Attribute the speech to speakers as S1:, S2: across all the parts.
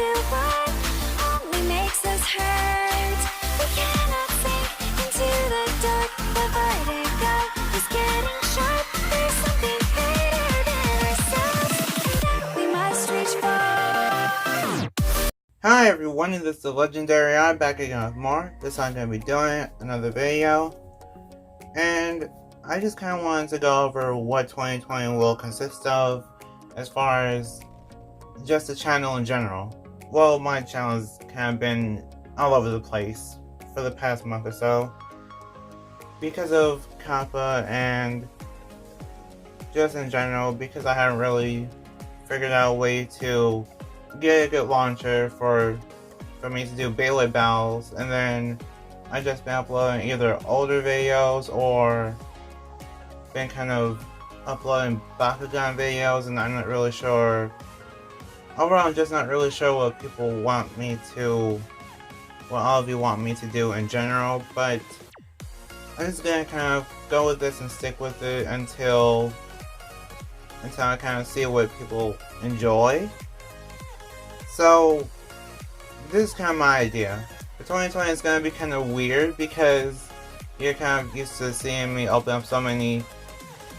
S1: do what only makes us hurt. We cannot sink into the dark. The vertigo is getting sharp. There's something greater than ourselves that we must reach for.
S2: Hi everyone, this is the Legendary I back again with more. This time I'm going to be doing another video. And I just kind of wanted to go over what 2020 will consist of as far as just the channel in general. Well, my channel has kind of been all over the place for the past month or so because of Kappa and just in general because I haven't really figured out a way to get a good launcher for me to do Beyblade battles, and then I just been uploading either older videos or been kind of uploading Bakugan videos, and I'm not really sure. Overall, I'm just not really sure what people want me to, what all of you want me to do in general, but I'm just gonna kind of go with this and stick with it until I kind of see what people enjoy. So, this is kind of my idea. For 2020 is going to be kind of weird because you're kind of used to seeing me open up so many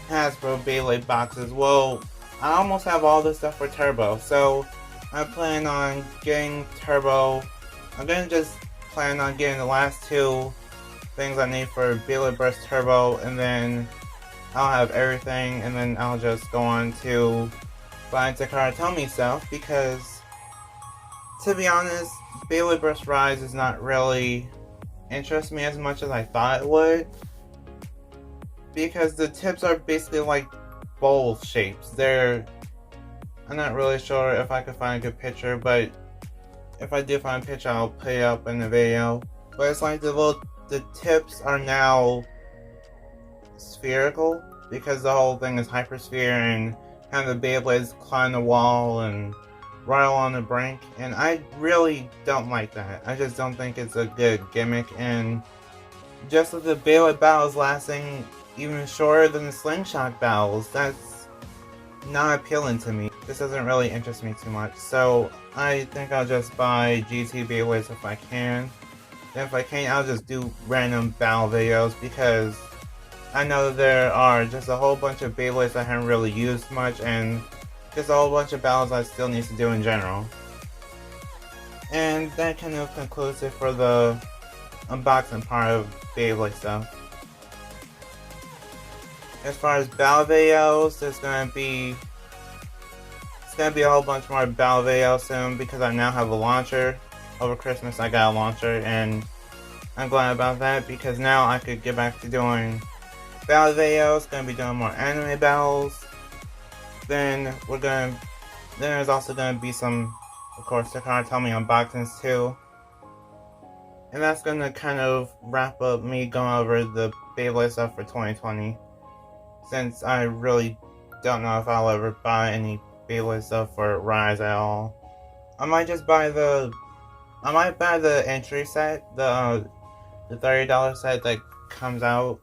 S2: Hasbro Beyblade boxes. Well, I almost have all this stuff for Turbo, so I plan on getting Turbo. I'm going to just plan on getting the last two things I need for Beyblade Burst Turbo, and then I'll have everything, and then I'll just go on to buy Takara Tomy stuff because, to be honest, Beyblade Burst Rise is not really interest me as much as I thought it would, because the tips are basically like bowl shapes. I'm not really sure if I could find a good picture, but if I do find a picture, I'll put it up in the video. But it's like the tips are now spherical because the whole thing is hypersphere, and kind of the Beyblades climb the wall and right on the brink, and I really don't like that. I just don't think it's a good gimmick, and just with the Beyblade battles lasting even shorter than the Slingshot battles, that's not appealing to me. This doesn't really interest me too much, so I think I'll just buy GT Beyblades if I can. And if I can't, I'll just do random battle videos because I know there are just a whole bunch of Beyblades I haven't really used much, and just a whole bunch of battles I still need to do in general. And that kind of concludes it for the unboxing part of Beyblade stuff. As far as battle videos, it's gonna be a whole bunch more battle videos soon because I now have a launcher. Over Christmas I got a launcher, and I'm glad about that because now I could get back to doing battle videos. Gonna be doing more anime battles. Then there's also gonna be some, of course, Takara Tomy unboxings too. And that's gonna kind of wrap up me going over the Beyblade stuff for 2020. Since I really don't know if I'll ever buy any Beyblade stuff for Rise at all. I might buy the entry set, the $30 set that comes out.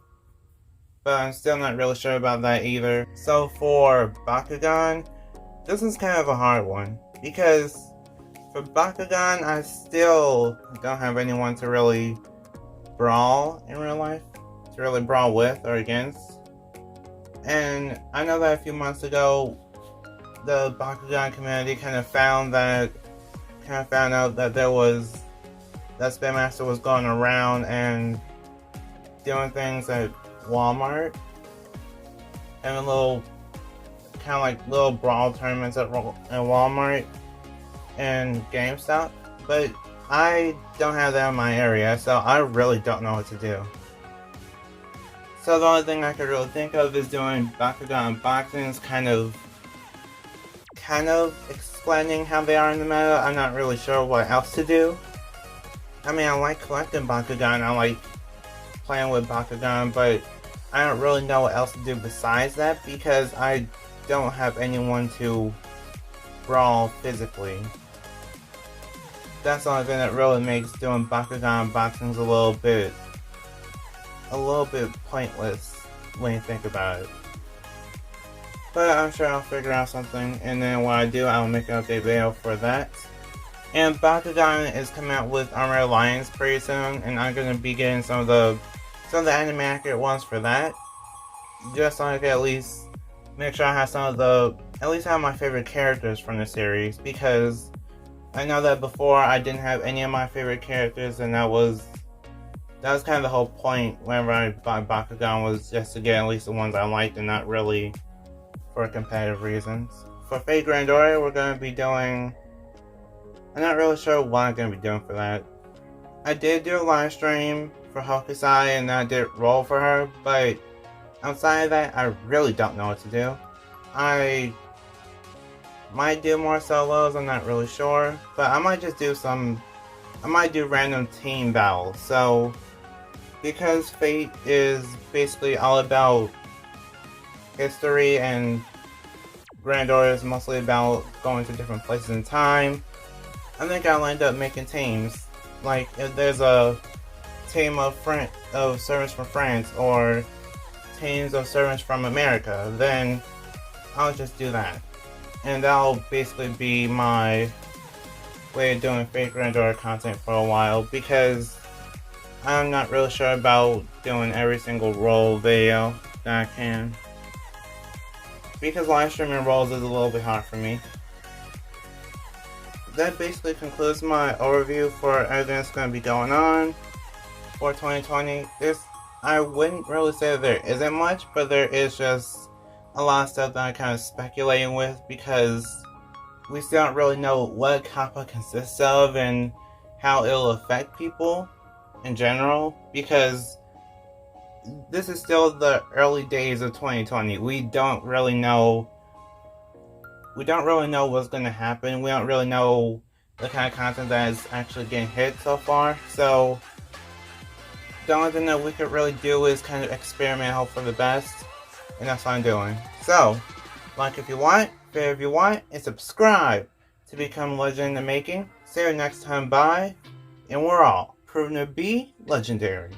S2: But I'm still not really sure about that either. So for Bakugan, this is kind of a hard one. Because for Bakugan, I still don't have anyone to really brawl in real life. To really brawl with or against. And I know that a few months ago, the Bakugan community kind of found out that that Spin Master was going around and doing things at Walmart, having little brawl tournaments at Walmart and GameStop, but I don't have that in my area, so I really don't know what to do. So the only thing I could really think of is doing Bakugan unboxings, kind of explaining how they are in the meta. I'm not really sure what else to do. I mean, I like collecting Bakugan, I like playing with Bakugan, but I don't really know what else to do besides that because I don't have anyone to brawl physically. That's the only thing that really makes doing Bakugan unboxings a little bit pointless when you think about it. But I'm sure I'll figure out something, and then when I do, I'll make an update video for that. And Bakugan is coming out with Armored Alliance pretty soon, and I'm gonna be getting some of the anime accurate ones for that. Just so I can at least make sure I have at least have my favorite characters from the series, because I know that before I didn't have any of my favorite characters, and that was kind of the whole point whenever I bought Bakugan, was just to get at least the ones I liked and not really for competitive reasons. For Fate Grandoria, we're going to be doing... I'm not really sure what I'm going to be doing for that. I did do a live stream for Hokusai and I did roll for her, but outside of that, I really don't know what to do. I might do more solos, I'm not really sure, but I might just do random team battles. So, because Fate is basically all about history and Grandoria is mostly about going to different places in time, I think I'll end up making teams. Like, if there's a team of servants from France or teams of servants from America, then I'll just do that. And that'll basically be my way of doing Fate Grandoria content for a while, because I'm not really sure about doing every single roll video that I can. Because live streaming rolls is a little bit hard for me. That basically concludes my overview for everything that's going to be going on for 2020. I wouldn't really say that there isn't much, but there is just a lot of stuff that I'm kind of speculating with, because we still don't really know what Kappa consists of and how it'll affect people in general, because this is still the early days of 2020. We don't really know what's going to happen. We don't really know the kind of content that is actually getting hit so far. So the only thing that we could really do is kind of experiment and hope for the best. And that's what I'm doing. So, like if you want, favorite if you want, and subscribe to become legend in the making. See you next time, bye. And we're all proven to be legendary.